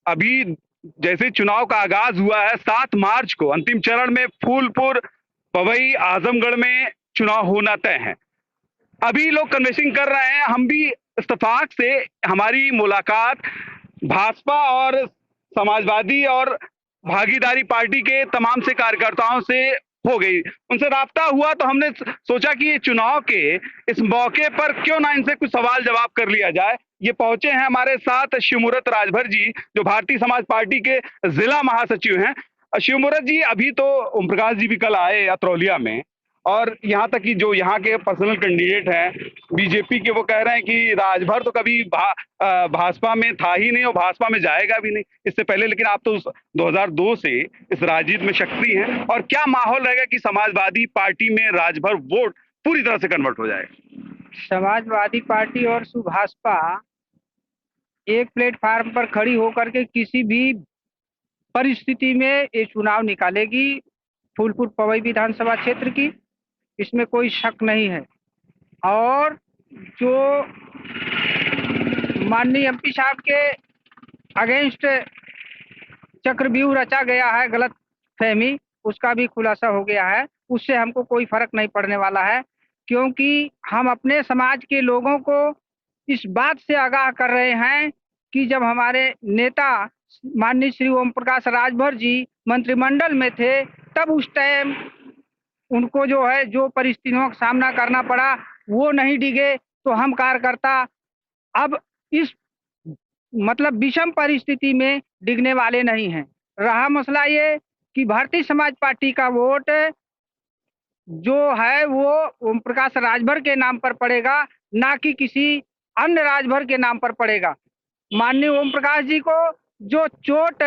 अभी जैसे चुनाव का आगाज हुआ है, 7 मार्च को अंतिम चरण में फूलपुर, पवई, आजमगढ़ में चुनाव होना तय है। अभी लोग कन्वेंसिंग कर रहे हैं, हम भी इत्तेफाक से हमारी मुलाकात भाजपा और समाजवादी और भागीदारी पार्टी के तमाम से कार्यकर्ताओं से हो गई। उनसे राब्ता हुआ तो हमने सोचा कि ये चुनाव के इस मौके पर क्यों ना इनसे कुछ सवाल जवाब कर लिया जाए। ये पहुंचे हैं हमारे साथ शिवमूरत राजभर जी, जो भारतीय समाज पार्टी के जिला महासचिव हैं। शिवमूरत जी, अभी तो ओम प्रकाश जी भी कल आए अतरौलिया में, और यहाँ तक कि जो यहाँ के पर्सनल कैंडिडेट हैं बीजेपी के, वो कह रहे हैं कि राजभर तो कभी भाजपा में था ही नहीं और भाजपा में जाएगा भी नहीं इससे पहले। लेकिन आप तो 2002 से इस राजनीति में सक्रिय हैं, और क्या माहौल रहेगा कि समाजवादी पार्टी में राजभर वोट पूरी तरह से कन्वर्ट हो जाएगा? समाजवादी पार्टी और सुभाषपा एक प्लेटफार्म पर खड़ी होकर के किसी भी परिस्थिति में ये चुनाव निकालेगी, फूलपुर पवई विधानसभा क्षेत्र की, इसमें कोई शक नहीं है। और जो माननीय एमपी साहब के अगेंस्ट चक्रव्यूह रचा गया है, गलत फहमी, उसका भी खुलासा हो गया है। उससे हमको कोई फर्क नहीं पड़ने वाला है, क्योंकि हम अपने समाज के लोगों को इस बात से आगाह कर रहे हैं कि जब हमारे नेता माननीय श्री ओम प्रकाश राजभर जी मंत्रिमंडल में थे, तब उस टाइम उनको जो है जो परिस्थितियों का सामना करना पड़ा, वो नहीं डिगे, तो हम कार्यकर्ता अब इस मतलब विषम परिस्थिति में डिगने वाले नहीं हैं। रहा मसला ये कि भारतीय समाज पार्टी का वोट जो है वो ओम प्रकाश राजभर के नाम पर पड़ेगा, ना कि किसी अन्य राजभर के नाम पर पड़ेगा। माननीय ओम प्रकाश जी को जो चोट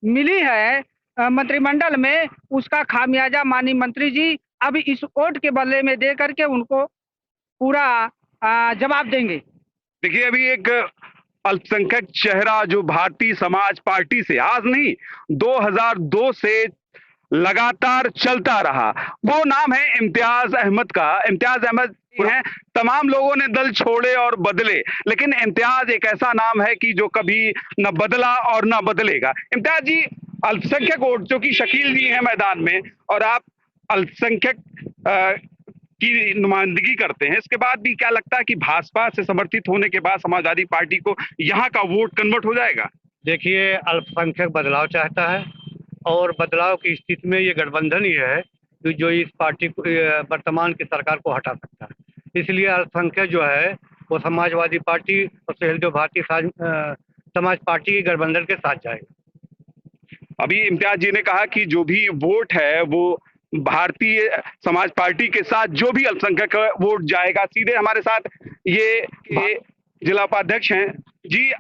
मिली है मंत्रिमंडल में, उसका खामियाजा माननीय मंत्री जी अब इस वोट के बदले में दे करके उनको पूरा जवाब देंगे। देखिए, अभी एक अल्पसंख्यक चेहरा जो भारतीय समाज पार्टी से आज नहीं 2002 से लगातार चलता रहा, वो नाम है इम्तियाज अहमद का। इम्तियाज अहमद हैं, तमाम लोगों ने दल छोड़े और बदले, लेकिन इम्तियाज एक ऐसा नाम है कि जो कभी न बदला और न बदलेगा। इम्तियाज जी, अल्पसंख्यक वोट जो कि शकील जी हैं मैदान में, और आप अल्पसंख्यक की नुमाइंदगी करते हैं, इसके बाद भी क्या लगता है कि भाजपा से समर्थित होने के बाद समाजवादी पार्टी को यहाँ का वोट कन्वर्ट हो जाएगा? देखिए, अल्पसंख्यक बदलाव चाहता है, और बदलाव की स्थिति में ये गठबंधन ही है कि जो इस पार्टी को वर्तमान की सरकार को हटा सकता है। इसलिए अल्पसंख्यक जो है वो समाजवादी पार्टी और सहदेव भारतीय समाज पार्टी के गठबंधन के साथ जाएगा। अभी इम्तियाज जी ने कहा कि जो भी वोट है वो भारतीय समाज पार्टी के साथ, जो भी अल्पसंख्यक वोट जाएगा सीधे। हमारे साथ ये जिला उपाध्यक्ष हैं जी,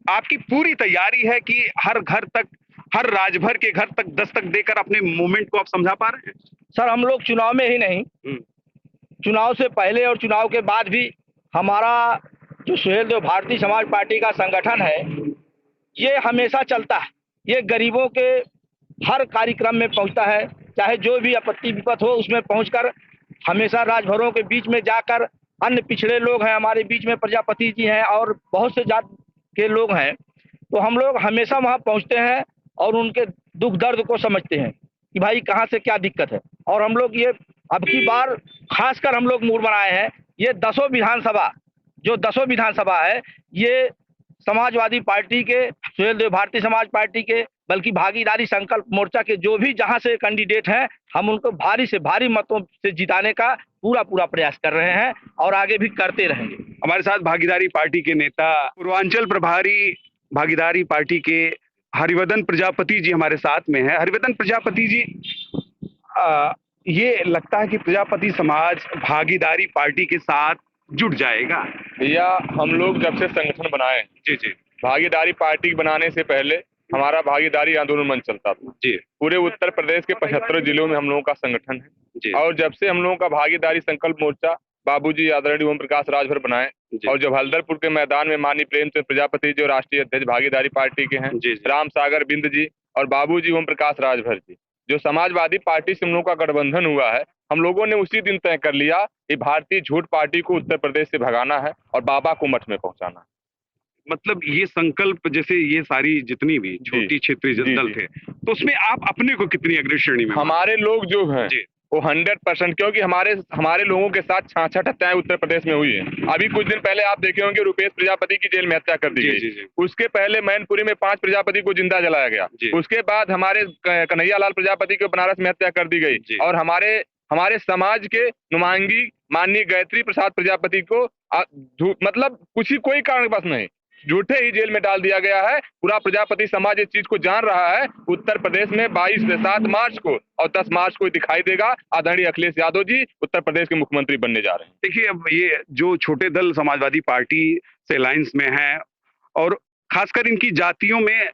आपकी पूरी तैयारी है कि हर घर तक, हर राजभर के घर तक दस्तक देकर अपने मूवमेंट को आप समझा पा रहे हैं? सर, हम लोग चुनाव में ही नहीं, चुनाव से पहले और चुनाव के बाद भी हमारा जो सुहेलदेव भारतीय समाज पार्टी का संगठन है, ये हमेशा चलता है। ये गरीबों के हर कार्यक्रम में पहुंचता है, चाहे जो भी आपत्ति विपत हो उसमें पहुंचकर हमेशा राजभरों के बीच में जाकर, अन्य पिछड़े लोग हैं हमारे बीच में, प्रजापति जी हैं और बहुत से जात के लोग हैं, तो हम लोग हमेशा वहां पहुंचते हैं और उनके दुख दर्द को समझते हैं कि भाई कहाँ से क्या दिक्कत है। और हम लोग ये अब की बार खासकर हम लोग मूड बनाए हैं, ये 10 विधानसभा, जो 10 विधानसभा है, ये समाजवादी पार्टी के, सुहेलदेव भारतीय समाज पार्टी के, बल्कि भागीदारी संकल्प मोर्चा के जो भी जहां से कैंडिडेट हैं, हम उनको भारी से भारी मतों से जिताने का पूरा प्रयास कर रहे हैं और आगे भी करते रहेंगे। हमारे साथ भागीदारी पार्टी के नेता, पूर्वांचल प्रभारी भागीदारी पार्टी के हरिवर्धन प्रजापति जी हमारे साथ में है। हरिवर्धन प्रजापति जी, ये लगता है कि प्रजापति समाज भागीदारी पार्टी के साथ जुट जाएगा? भैया, हम लोग जब से संगठन बनाए, जी, भागीदारी पार्टी बनाने से पहले हमारा भागीदारी आंदोलन मंच चलता था जी। पूरे उत्तर प्रदेश के 75 जिलों में हम लोगों का संगठन है जी। और जब से हम लोगों का भागीदारी संकल्प मोर्चा बाबूजी आदरणीय ओम प्रकाश राजभर बनाए, और जब हल्दरपुर के मैदान में माननीय प्रेमचंद प्रजापति जो राष्ट्रीय अध्यक्ष भागीदारी पार्टी के हैं, राम सागर बिंद जी और बाबूजी ओम प्रकाश राजभर जी, जो समाजवादी पार्टी से हम लोगों का गठबंधन हुआ है, हम लोगों ने उसी दिन तय कर लिया कि भारतीय झूठ पार्टी को उत्तर प्रदेश से भगाना है और बाबा को मठ में पहुंचाना है। मतलब ये संकल्प, जैसे ये सारी जितनी भी छोटी क्षेत्रीय दल थे, तो उसमें आप अपने को कितनी अग्रणी श्रेणी में? हमारे लोग जो हैं वो 100%, क्योंकि हमारे लोगों के साथ 66 हत्याएं उत्तर प्रदेश में हुई है। अभी कुछ दिन पहले आप देखे होंगे रुपेश प्रजापति की जेल में हत्या कर दी गई। उसके पहले मैनपुरी में 5 प्रजापति को जिंदा जलाया गया। उसके बाद हमारे कन्हैया लाल प्रजापति को बनारस में हत्या कर दी गई। और हमारे समाज के नुमाइंदी माननीय गायत्री प्रसाद प्रजापति को मतलब कोई कारणवश नहीं, झूठे ही जेल में डाल दिया गया है। पूरा प्रजापति समाज इस चीज को जान रहा है। उत्तर प्रदेश में 7 मार्च को और 10 मार्च को दिखाई देगा आदरणीय अखिलेश यादव जी उत्तर प्रदेश के मुख्यमंत्री बनने जा रहे हैं। देखिए, अब ये जो छोटे दल समाजवादी पार्टी से अलायंस में है और खासकर इनकी जातियों में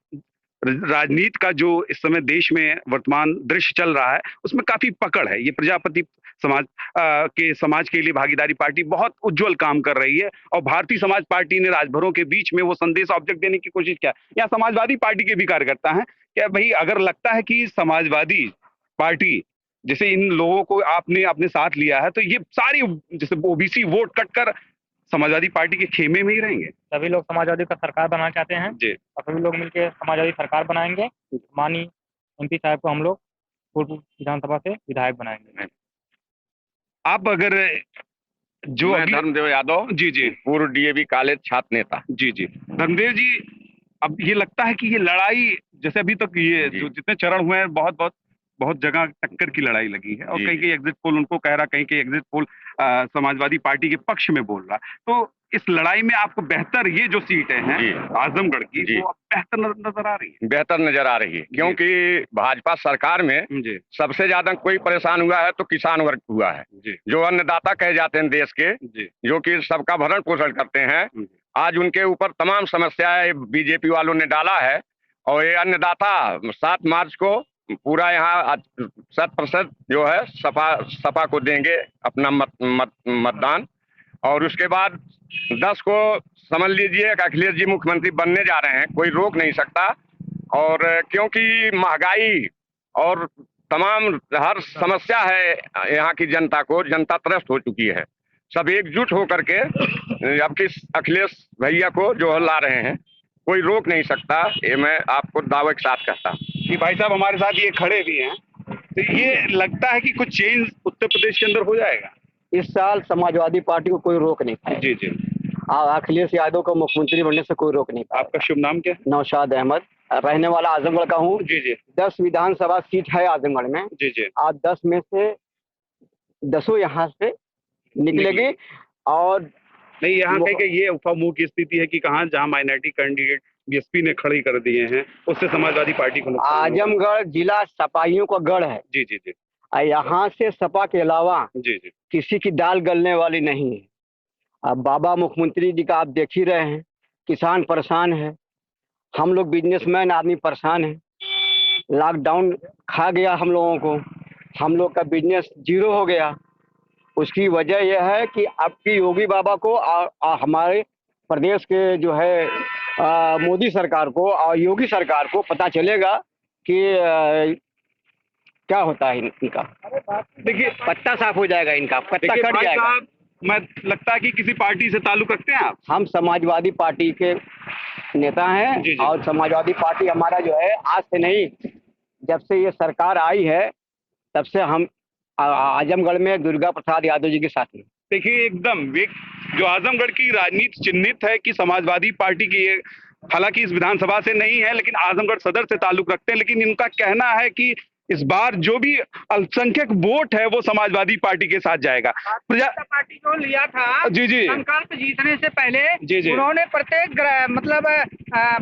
राजनीति का जो इस समय देश में वर्तमान दृश्य चल रहा है, उसमें काफी पकड़ है। ये प्रजापति समाज के लिए भागीदारी पार्टी बहुत उज्जवल काम कर रही है और भारतीय समाज पार्टी ने राजभरों के बीच में वो संदेश ऑब्जेक्ट देने की कोशिश किया। या समाजवादी पार्टी के भी कार्यकर्ता हैं क्या भाई, अगर लगता है कि समाजवादी पार्टी जैसे इन लोगों को आपने अपने साथ लिया है, तो ये सारी जैसे ओबीसी वोट कट कर समाजवादी पार्टी के खेमे में ही रहेंगे? सभी लोग समाजवादी का सरकार बनाना चाहते हैं जी, और सभी लोग मिलकर समाजवादी सरकार बनाएंगे। माननीय एमपी साहब को हम लोग पूर्व विधानसभा से विधायक बनाएंगे। आप अगर जो धर्मदेव यादव जी पूर्व डीएवी कॉलेज छात्र नेता। जी धर्मदेव जी, अब ये लगता है कि ये लड़ाई जैसे अभी तक ये जो जितने चरण हुए हैं बहुत जगह टक्कर की लड़ाई लगी है और कहीं एग्जिट पोल उनको कह रहा, कहीं एग्जिट पोल समाजवादी पार्टी के पक्ष में बोल रहा। तो इस लड़ाई में आपको बेहतर ये जो सीटें हैं आजमगढ़ की, वो बेहतर नजर आ रही है? बेहतर नजर आ रही है, क्योंकि भाजपा सरकार में सबसे ज्यादा कोई परेशान हुआ है तो किसान वर्ग हुआ है, जो अन्नदाता कहे जाते हैं देश के, जो कि सबका भरण पोषण करते हैं। आज उनके ऊपर तमाम समस्याएं बीजेपी वालों ने डाला है और ये अन्नदाता 7 मार्च को पूरा यहाँ 100% जो है सपा को देंगे अपना मतदान। और उसके बाद 10 को समझ लीजिए अखिलेश जी मुख्यमंत्री बनने जा रहे हैं, कोई रोक नहीं सकता। और क्योंकि महंगाई और तमाम हर समस्या है यहाँ की जनता को, जनता त्रस्त हो चुकी है। सब एकजुट होकर के अब किस अखिलेश भैया को जो ला रहे हैं, कोई रोक नहीं सकता। ये मैं आपको दावे के साथ कहता हूँ कि भाई साहब हमारे साथ ये खड़े भी हैं, तो ये लगता है कि कुछ चेंज उत्तर प्रदेश के अंदर हो जाएगा इस साल। समाजवादी पार्टी को कोई रोक नहीं पाएगा। जी अखिलेश यादव को मुख्यमंत्री बनने से कोई रोक नहीं पाएगा। आपका शुभ नाम क्या है? नौशाद अहमद, रहने वाला आजमगढ़ का हूँ। जी 10 विधानसभा सीट है आजमगढ़ में। जी आज 10 में से 10 यहाँ से निकलेगी। और नहीं, यहाँ कहीं ये उफामुह की स्थिति है कि कहाँ जहाँ माइनॉरिटी कैंडिडेट बीएसपी ने खड़ी कर दिए हैं, उससे समाजवादी पार्टी को आजमगढ़ जिला सपाइयों का गढ़ है। जी यहाँ से सपा के अलावा जी किसी की दाल गलने वाली नहीं है। अब बाबा मुख्यमंत्री जी का आप देख ही रहे हैं, किसान परेशान है, हम लोग बिजनेसमैन आदमी परेशान है। लॉकडाउन खा गया हम लोगों को, हम लोग का बिजनेस जीरो हो गया। उसकी वजह यह है कि आपकी योगी बाबा को और हमारे प्रदेश के जो है मोदी सरकार को और योगी सरकार को पता चलेगा कि क्या होता है इनका। देखिए, पत्ता साफ हो जाएगा, इनका पत्ता कट जाएगा। मैं लगता है कि किसी पार्टी से ताल्लुक रखते हैं आप? हम समाजवादी पार्टी के नेता हैं। जी। और समाजवादी पार्टी हमारा जो है आज से नहीं, जब से ये सरकार आई है तब से हम आजमगढ़ में दुर्गा प्रसाद यादव जी के साथ हैं। देखिए, एकदम जो आजमगढ़ की राजनीति चिन्हित है कि समाजवादी पार्टी की, हालांकि इस विधानसभा से नहीं है लेकिन आजमगढ़ सदर से ताल्लुक रखते हैं, लेकिन इनका कहना है कि इस बार जो भी अल्पसंख्यक वोट है वो समाजवादी पार्टी के साथ जाएगा। पार्टी जो लिया था जी संकल्प जीतने से पहले जी उन्होंने प्रत्येक मतलब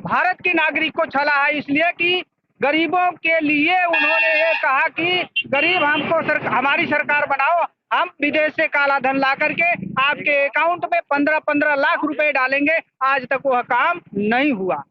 भारत के नागरिक को छला है, इसलिए कि गरीबों के लिए उन्होंने ये कहा कि गरीब हमको हमारी सरकार बनाओ, हम विदेश से काला धन ला करके आपके अकाउंट में 15-15 लाख रुपए डालेंगे। आज तक वह काम नहीं हुआ।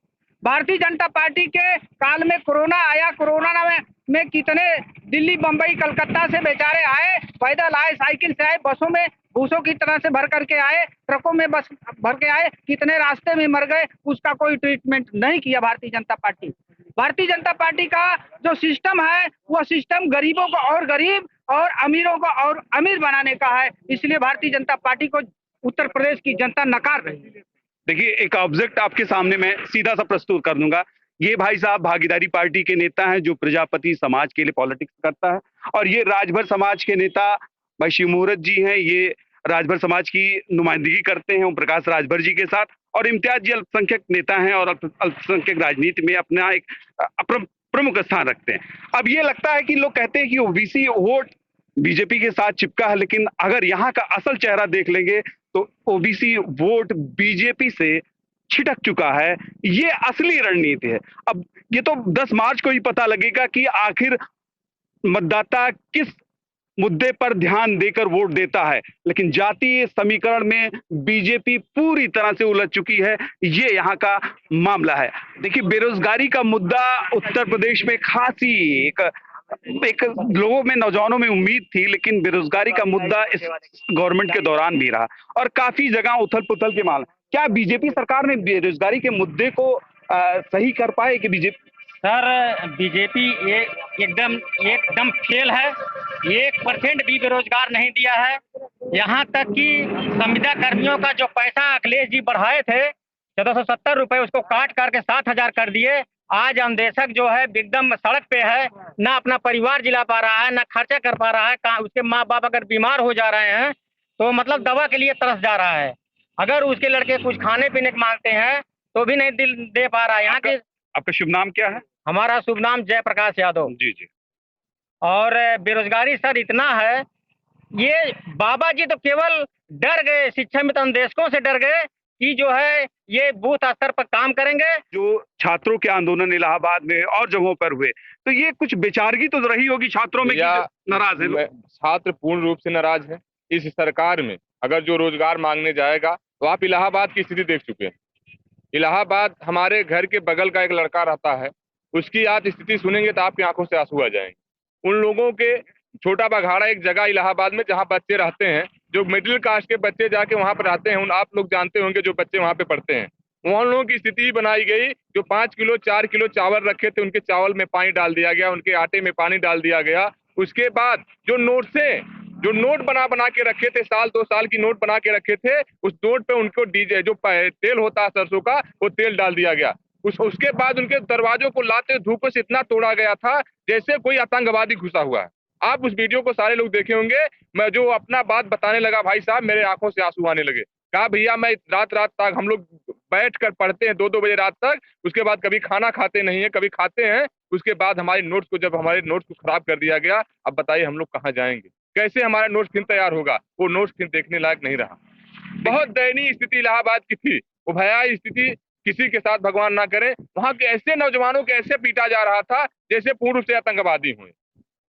भारतीय जनता पार्टी के काल में कोरोना आया, कोरोना में कितने दिल्ली, बंबई, कलकत्ता से बेचारे आए, पैदल आए, साइकिल से आए, बसों में भूसों की तरह से भर करके आए, ट्रकों में बस भर के आए, कितने रास्ते में मर गए, उसका कोई ट्रीटमेंट नहीं किया भारतीय जनता पार्टी। भारतीय जनता पार्टी का जो सिस्टम है वह सिस्टम गरीबों को और गरीब और अमीरों को और अमीर बनाने का है, इसलिए भारतीय जनता पार्टी को उत्तर प्रदेश की जनता नकार रही है। देखिए, एक ऑब्जेक्ट आपके सामने मैं सीधा सा प्रस्तुत कर दूंगा। ये भाई साहब भागीदारी पार्टी के नेता हैं जो प्रजापति समाज के लिए पॉलिटिक्स करता है, और ये राजभर समाज के नेता भाई शिव मुहूर्त जी हैं। ये राजभर समाज की नुमाइंदगी करते हैं ओम प्रकाश राजभर जी के साथ, और इम्तियाज जी अल्पसंख्यक नेता हैं और अल्पसंख्यक राजनीति में अपना एक प्रमुख स्थान रखते हैं। अब ये लगता है कि लोग कहते हैं कि ओबीसी वोट बीजेपी के साथ चिपका है, लेकिन अगर यहाँ का असल चेहरा देख लेंगे तो ओबीसी वोट बीजेपी से छिटक चुका है। ये असली रणनीति है। अब ये तो 10 मार्च को ही पता लगेगा कि आखिर मतदाता किस मुद्दे पर ध्यान देकर वोट देता है, लेकिन जातीय समीकरण में बीजेपी पूरी तरह से उलझ चुकी है। ये यहाँ का मामला है। देखिए, बेरोजगारी का मुद्दा उत्तर प्रदेश में खासी एक लोगों में, नौजवानों में उम्मीद थी, लेकिन बेरोजगारी का मुद्दा इस गवर्नमेंट के दौरान भी रहा और काफी जगह उथल पुथल के मामला। क्या बीजेपी सरकार ने बेरोजगारी के मुद्दे को सही कर पाए कि बीजेपी? सर, बीजेपी एकदम फेल है। 1% भी बेरोजगार नहीं दिया है। यहाँ तक कि संविदा कर्मियों का जो पैसा अखिलेश जी बढ़ाए थे 1470 रुपए, उसको काट करके 7000 कर दिए। आज अन्वेषक जो है एकदम सड़क पे है, ना अपना परिवार जिला पा रहा है, ना खर्चा कर पा रहा है। उसके माँ बाप अगर बीमार हो जा रहे हैं तो मतलब दवा के लिए तरस जा रहा है। अगर उसके लड़के कुछ खाने पीने के मांगते हैं तो भी नहीं दे पा रहा है। यहाँ के आपका शुभ नाम क्या है? हमारा शुभ नाम जयप्रकाश यादव। जी जी। और बेरोजगारी सर इतना है, ये बाबा जी तो केवल डर गए, शिक्षा मित्र अन्वेषकों से डर गए कि जो है ये बूथ स्तर पर काम करेंगे। जो छात्रों के आंदोलन इलाहाबाद में और जगहों पर हुए, तो ये कुछ बेचारगी तो रही होगी छात्रों में, नाराज है लोग। छात्र पूर्ण रूप से नाराज है इस सरकार में। अगर जो रोजगार मांगने जाएगा तो आप इलाहाबाद की स्थिति देख चुके हैं। इलाहाबाद, हमारे घर के बगल का एक लड़का रहता है, उसकी आप स्थिति सुनेंगे तो आपकी आंखों से आंसू आ जाएंगे। उन लोगों के छोटा बघाड़ा एक जगह इलाहाबाद में जहाँ बच्चे रहते हैं, जो मिडिल कास्ट के बच्चे जाके वहाँ पर रहते हैं, उन आप लोग जानते होंगे जो बच्चे वहाँ पे पढ़ते हैं, वहाँ लोगों की स्थिति बनाई गई। जो 5 किलो 4 किलो चावल रखे थे, उनके चावल में पानी डाल दिया गया, उनके आटे में पानी डाल दिया गया। उसके बाद जो नोट बना के रखे थे, 2 साल की नोट बना के रखे थे, उस नोट पे उनको डीजे जो तेल होता है सरसों का, वो तेल डाल दिया गया। उसके बाद उनके दरवाजों को लाते धूपों से इतना तोड़ा गया था जैसे कोई आतंकवादी घुसा हुआ है। आप उस वीडियो को सारे लोग देखे होंगे। मैं जो अपना बात बताने लगा, भाई साहब मेरे आंखों से आंसू आने लगे। कहा भैया मैं रात तक हम लोग बैठ कर पढ़ते हैं 2-2 बजे रात तक, उसके बाद कभी खाना खाते नहीं है, कभी खाते हैं। उसके बाद हमारे नोट्स को खराब कर दिया गया। अब बताइए हम लोग कहाँ जाएंगे, कैसे हमारा नोट्स फिर तैयार होगा? वो नोट्स फिर देखने लायक नहीं रहा। बहुत दयनीय स्थिति इलाहाबाद की थी, वो भयावह स्थिति किसी के साथ भगवान ना करे। वहां के ऐसे नौजवानों को ऐसे पीटा जा रहा था जैसे पूर्व से आतंकवादी हुए।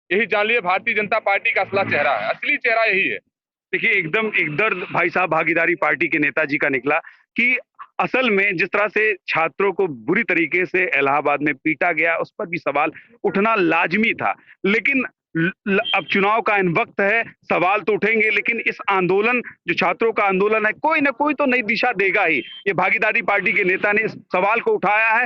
यही जान लिए भारतीय जनता पार्टी का असला चेहरा है, असली चेहरा यही है। देखिए, एकदम एक दर्द भाई साहब भागीदारी पार्टी के नेताजी का निकला कि असल में जिस तरह से छात्रों को बुरी तरीके से इलाहाबाद में पीटा गया, उस पर भी सवाल उठना लाजमी था। लेकिन अब चुनाव का इन वक्त है, सवाल तो उठेंगे, लेकिन इस आंदोलन, जो छात्रों का आंदोलन है, कोई ना कोई तो नई दिशा देगा ही। ये भागीदारी पार्टी के नेता ने इस सवाल को उठाया है।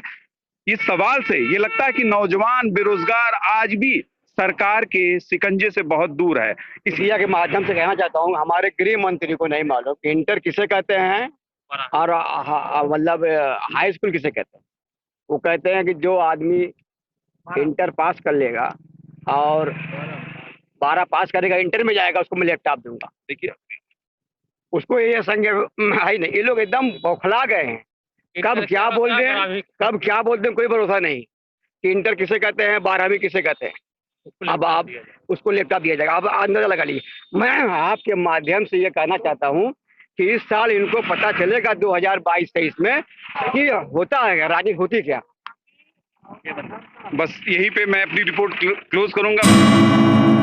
इस सवाल से ये लगता है कि नौजवान बेरोजगार आज भी सरकार के शिकंजे से बहुत दूर है। इसलिए के माध्यम से कहना चाहता हूँ, हमारे गृह मंत्री को नहीं मालूम कि इंटर किसे कहते हैं और मतलब हाई स्कूल किसे कहते हैं। वो कहते हैं कि जो आदमी इंटर पास कर लेगा और 12 पास करेगा, इंटर में जाएगा, उसको मैं लैपटॉप दूंगा। देखिए, उसको ये संग है नहीं। ये लोग एकदम बौखला गए हैं। कब क्या बोल दें कोई भरोसा नहीं कि इंटर किसे कहते हैं, 12वीं किसे कहते हैं। अब आप उसको लैपटॉप दिया जाएगा। अब अंदाजा लगा लीजिए। मैं आपके माध्यम से ये कहना चाहता हूँ कि इस साल इनको पता चलेगा 2022-23 में कि होता है राजनीति होती क्या। बस यहीं पे मैं अपनी रिपोर्ट क्लोज करूंगा।